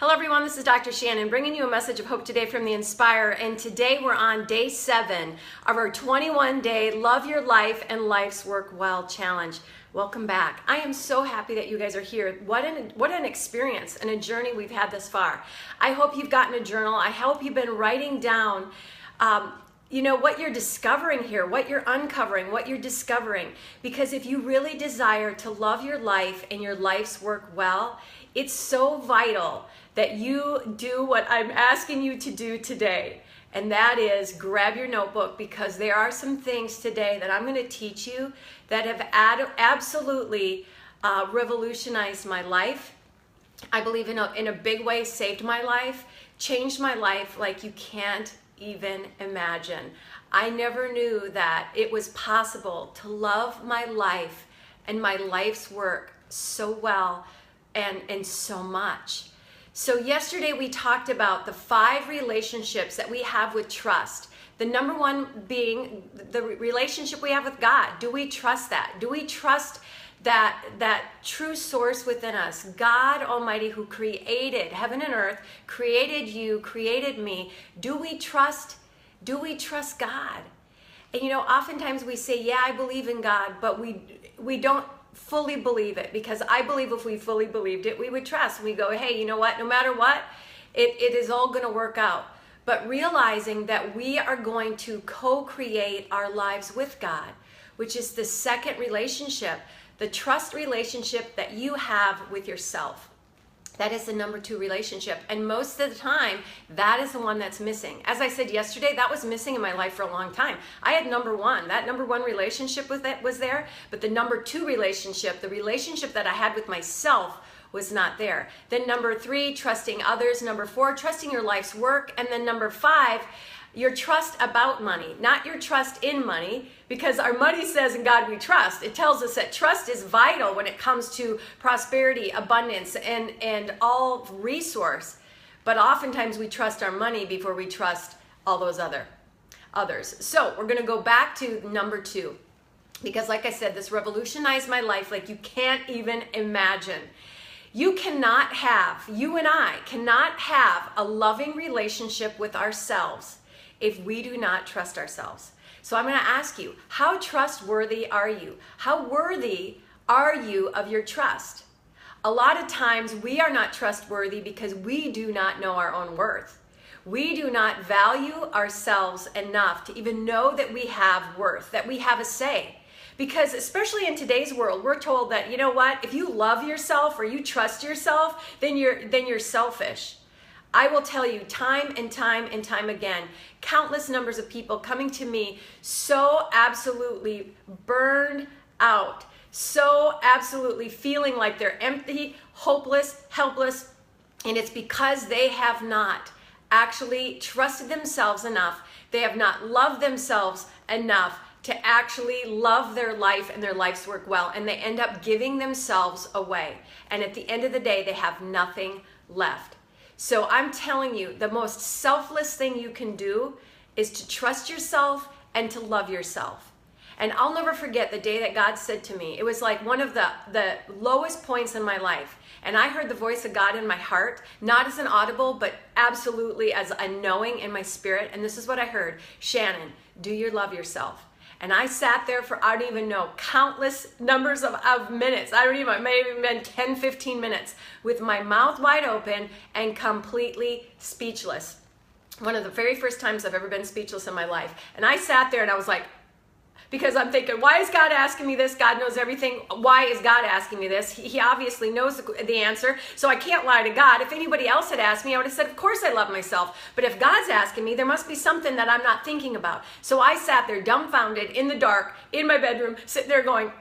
Hello everyone, this is Dr. Shannon bringing you a message of hope today from the Inspire, and today we're on day 7 of our 21-day Love Your Life and Life's Work Well challenge. Welcome back. I am so happy that you guys are here. What an experience and a journey we've had this far. I hope you've gotten a journal. I hope you've been writing down what you're discovering here, what you're uncovering, what you're discovering. Because if you really desire to love your life and your life's work well, it's so vital that you do what I'm asking you to do today. And that is grab your notebook, because there are some things today that I'm going to teach you that have absolutely revolutionized my life. I believe in a big way, saved my life, changed my life like you can't even imagine. I never knew that it was possible to love my life and my life's work so well and so much. So yesterday we talked about the 5 relationships that we have with trust. The number one being the relationship we have with God. Do we trust that? Do we trust that true source within us, God Almighty, who created heaven and earth, created you, created me? Do we trust God? And oftentimes we say, yeah, I believe in God, but we don't fully believe it, because I believe if we fully believed it, we would trust. And we go, hey, you know what? No matter what, it is all going to work out. But realizing that we are going to co-create our lives with God, which is the second relationship, the trust relationship that you have with yourself. That is the number 2 relationship. And most of the time, that is the one that's missing. As I said yesterday, that was missing in my life for a long time. I had number 1. That number 1 relationship was there, but the number 2 relationship, the relationship that I had with myself, was not there. Then number 3, trusting others. Number 4, trusting your life's work. And then number 5, your trust about money, not your trust in money, because our money says in God we trust. It tells us that trust is vital when it comes to prosperity, abundance, and all resource. But oftentimes we trust our money before we trust all those others. So we're going to go back to number 2, because like I said, this revolutionized my life like you can't even imagine. You and I cannot have a loving relationship with ourselves if we do not trust ourselves. So I'm going to ask you, how trustworthy are you? How worthy are you of your trust? A lot of times we are not trustworthy because we do not know our own worth. We do not value ourselves enough to even know that we have worth, that we have a say. Because especially in today's world, we're told that, you know what, if you love yourself or you trust yourself, then you're selfish. I will tell you time and time and time again, countless numbers of people coming to me so absolutely burned out, so absolutely feeling like they're empty, hopeless, helpless, and it's because they have not actually trusted themselves enough. They have not loved themselves enough to actually love their life and their life's work well, and they end up giving themselves away. And at the end of the day, they have nothing left. So I'm telling you, the most selfless thing you can do is to trust yourself and to love yourself. And I'll never forget the day that God said to me, it was like one of the lowest points in my life. And I heard the voice of God in my heart, not as an audible, but absolutely as a knowing in my spirit. And this is what I heard: Shannon, do you love yourself? And I sat there for, I don't even know, countless numbers of minutes. It may have even been 10, 15 minutes with my mouth wide open and completely speechless. One of the very first times I've ever been speechless in my life. And I sat there and I was like, because I'm thinking, why is God asking me this? God knows everything. Why is God asking me this? He obviously knows the answer, so I can't lie to God. If anybody else had asked me, I would have said, of course I love myself. But if God's asking me, there must be something that I'm not thinking about. So I sat there dumbfounded in the dark, in my bedroom, sitting there going,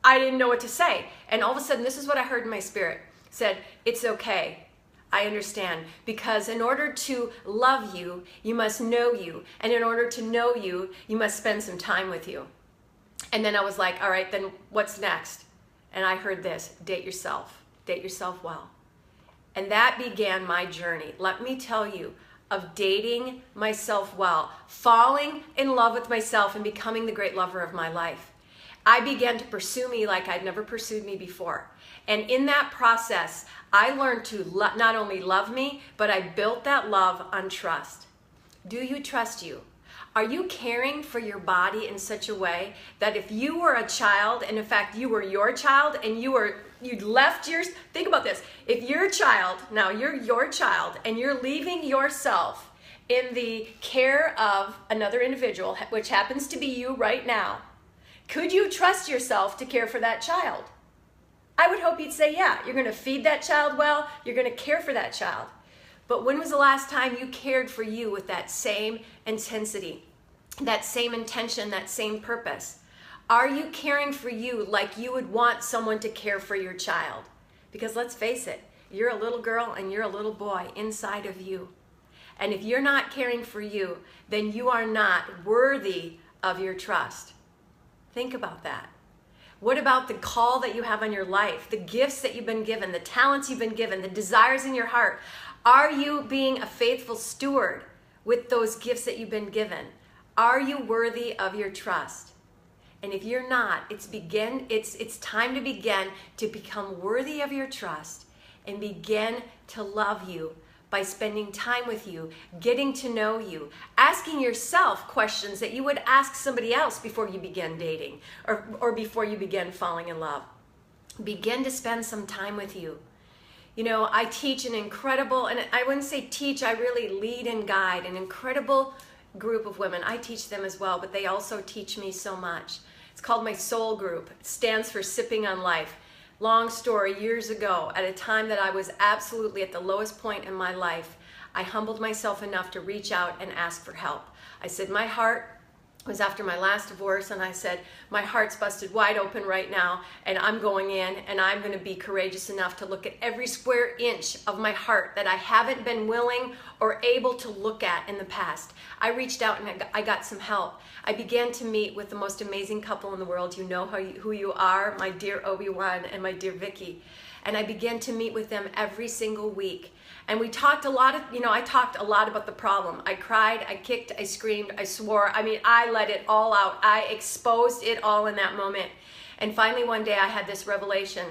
I didn't know what to say. And all of a sudden, this is what I heard in my spirit. It said, it's okay. I understand, because in order to love you, you must know you. And in order to know you, you must spend some time with you. And then I was like, all right, then what's next? And I heard this: date yourself well. And that began my journey, let me tell you, of dating myself well, falling in love with myself and becoming the great lover of my life. I began to pursue me like I'd never pursued me before. And in that process, I learned to not only love me, but I built that love on trust. Do you trust you? Are you caring for your body in such a way that if you were a child, and in fact you were your child, and you'd left yours, think about this. If you're a child, now you're your child, and you're leaving yourself in the care of another individual, which happens to be you right now, could you trust yourself to care for that child? I would hope you'd say, yeah, you're going to feed that child well, you're going to care for that child. But when was the last time you cared for you with that same intensity, that same intention, that same purpose? Are you caring for you like you would want someone to care for your child? Because let's face it, you're a little girl and you're a little boy inside of you. And if you're not caring for you, then you are not worthy of your trust. Think about that. What about the call that you have on your life, the gifts that you've been given, the talents you've been given, the desires in your heart? Are you being a faithful steward with those gifts that you've been given? Are you worthy of your trust? And if you're not, it's time to begin to become worthy of your trust and begin to love you by spending time with you, getting to know you, asking yourself questions that you would ask somebody else before you begin dating or before you begin falling in love. Begin to spend some time with you. You know, I teach an incredible, and I wouldn't say teach, I really lead and guide an incredible group of women. I teach them as well, but they also teach me so much. It's called my Soul Group. It stands for Sipping on Life. Long story, years ago, at a time that I was absolutely at the lowest point in my life, I humbled myself enough to reach out and ask for help. I said, my heart was after my last divorce, and I said, my heart's busted wide open right now, and I'm going in, and I'm going to be courageous enough to look at every square inch of my heart that I haven't been willing or able to look at in the past. I reached out and I got some help. I began to meet with the most amazing couple in the world. You know who you are, my dear Obi-Wan and my dear Vicky. And I began to meet with them every single week. And we talked a lot I talked a lot about the problem. I cried, I kicked, I screamed, I swore. I mean, I let it all out. I exposed it all in that moment. And finally one day I had this revelation.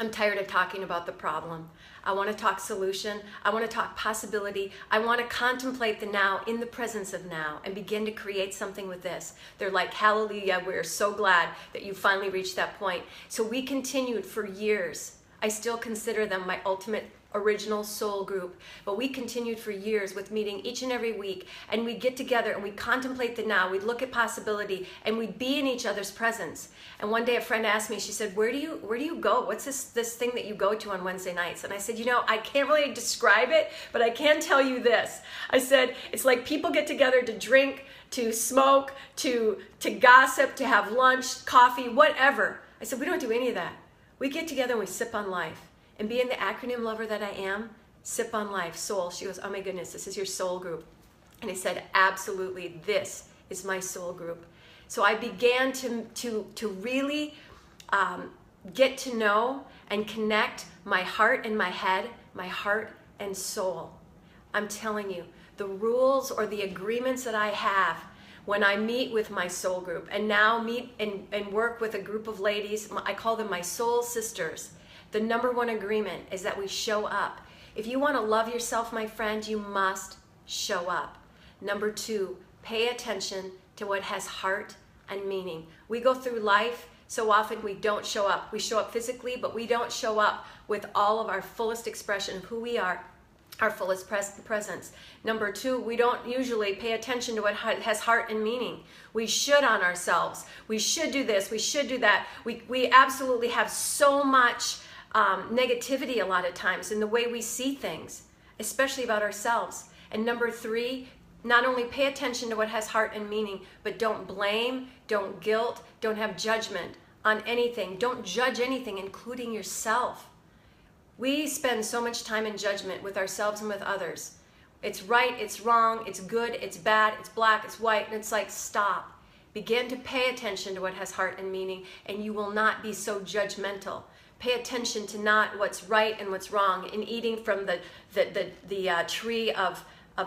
I'm tired of talking about the problem. I want to talk solution. I want to talk possibility. I want to contemplate the now in the presence of now and begin to create something with this. They're like, hallelujah, we're so glad that you finally reached that point. So we continued for years. I still consider them my ultimate original soul group, but we continued for years with meeting each and every week, and we'd get together and we'd contemplate the now, we'd look at possibility, and we'd be in each other's presence. And one day a friend asked me, she said, where do you go? What's this thing that you go to on Wednesday nights? And I said, you know, I can't really describe it, but I can tell you this. I said, it's like people get together to drink, to smoke, to gossip, to have lunch, coffee, whatever. I said, we don't do any of that. We get together and we sip on life. And being the acronym lover that I am, sip on life, soul. She goes, oh my goodness, this is your soul group. And I said, absolutely, this is my soul group. So I began to really get to know and connect my heart and my head, my heart and soul. I'm telling you, the rules or the agreements that I have when I meet with my soul group and now meet and work with a group of ladies, I call them my soul sisters. The number one agreement is that we show up. If you want to love yourself, my friend, you must show up. Number two, pay attention to what has heart and meaning. We go through life, so often we don't show up. We show up physically, but we don't show up with all of our fullest expression of who we are, our fullest presence. Number two, we don't usually pay attention to what has heart and meaning. We should on ourselves. We should do this. We should do that. We absolutely have so much negativity a lot of times in the way we see things, especially about ourselves. And number three, not only pay attention to what has heart and meaning, but don't blame, don't guilt, don't have judgment on anything. Don't judge anything, including yourself. We spend so much time in judgment with ourselves and with others. It's right, it's wrong, it's good, it's bad, it's black, it's white, and it's like, stop. Begin to pay attention to what has heart and meaning, and you will not be so judgmental. Pay attention to not what's right and what's wrong in eating from the tree of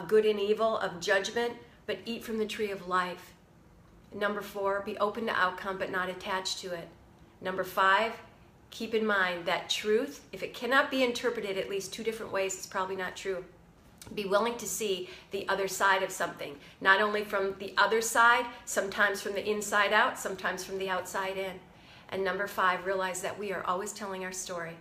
good and evil, of judgment, but eat from the tree of life. Number 4, be open to outcome but not attached to it. Number 5, keep in mind that truth, if it cannot be interpreted at least 2 different ways, it's probably not true. Be willing to see the other side of something, not only from the other side, sometimes from the inside out, sometimes from the outside in. And number 5, realize that we are always telling our story.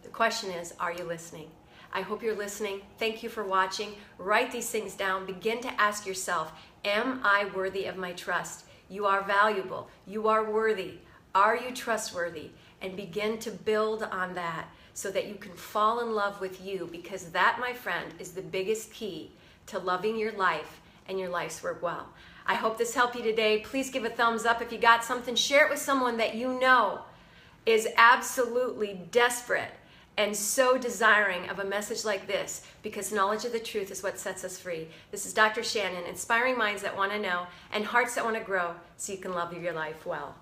The question is, are you listening? I hope you're listening. Thank you for watching. Write these things down. Begin to ask yourself, am I worthy of my trust? You are valuable. You are worthy. Are you trustworthy? And begin to build on that so that you can fall in love with you, because that, my friend, is the biggest key to loving your life and your life's work well. I hope this helped you today. Please give a thumbs up if you got something. Share it with someone that you know is absolutely desperate and so desiring of a message like this, because knowledge of the truth is what sets us free. This is Dr. Shannon, inspiring minds that want to know and hearts that want to grow so you can love your life well.